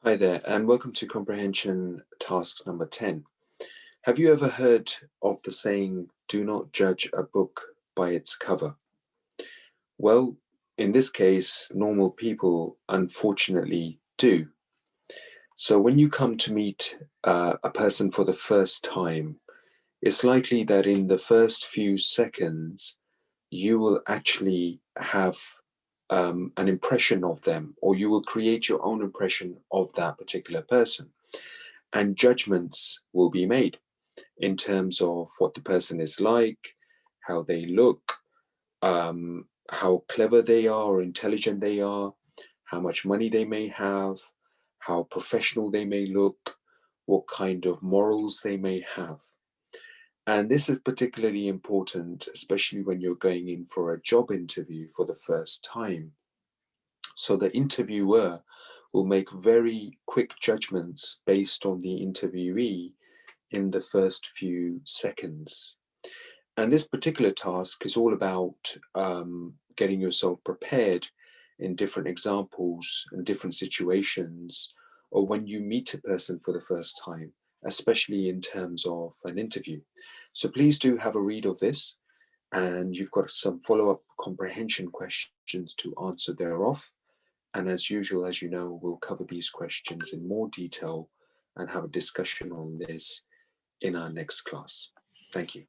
Hi there, and welcome to Comprehension task number 10. Have you ever heard of the saying, do not judge a book by its cover? Well, in this case, normal people unfortunately do. So when you come to meet a person for the first time, it's likely that in the first few seconds, you will actually have an impression of them, or you will create your own impression of that particular person. And judgments will be made in terms of what the person is like, how they look, how clever they are or intelligent they are, how much money they may have, how professional they may look, what kind of morals they may have. And this is particularly important, especially when you're going in for a job interview for the first time. So the interviewer will make very quick judgments based on the interviewee in the first few seconds. And this particular task is all about getting yourself prepared in different examples and different situations, or when you meet a person for the first time, especially in terms of an interview. So please do have a read of this, and you've got some follow-up comprehension questions to answer thereof. And as usual, as you know, we'll cover these questions in more detail and have a discussion on this in our next class. Thank you.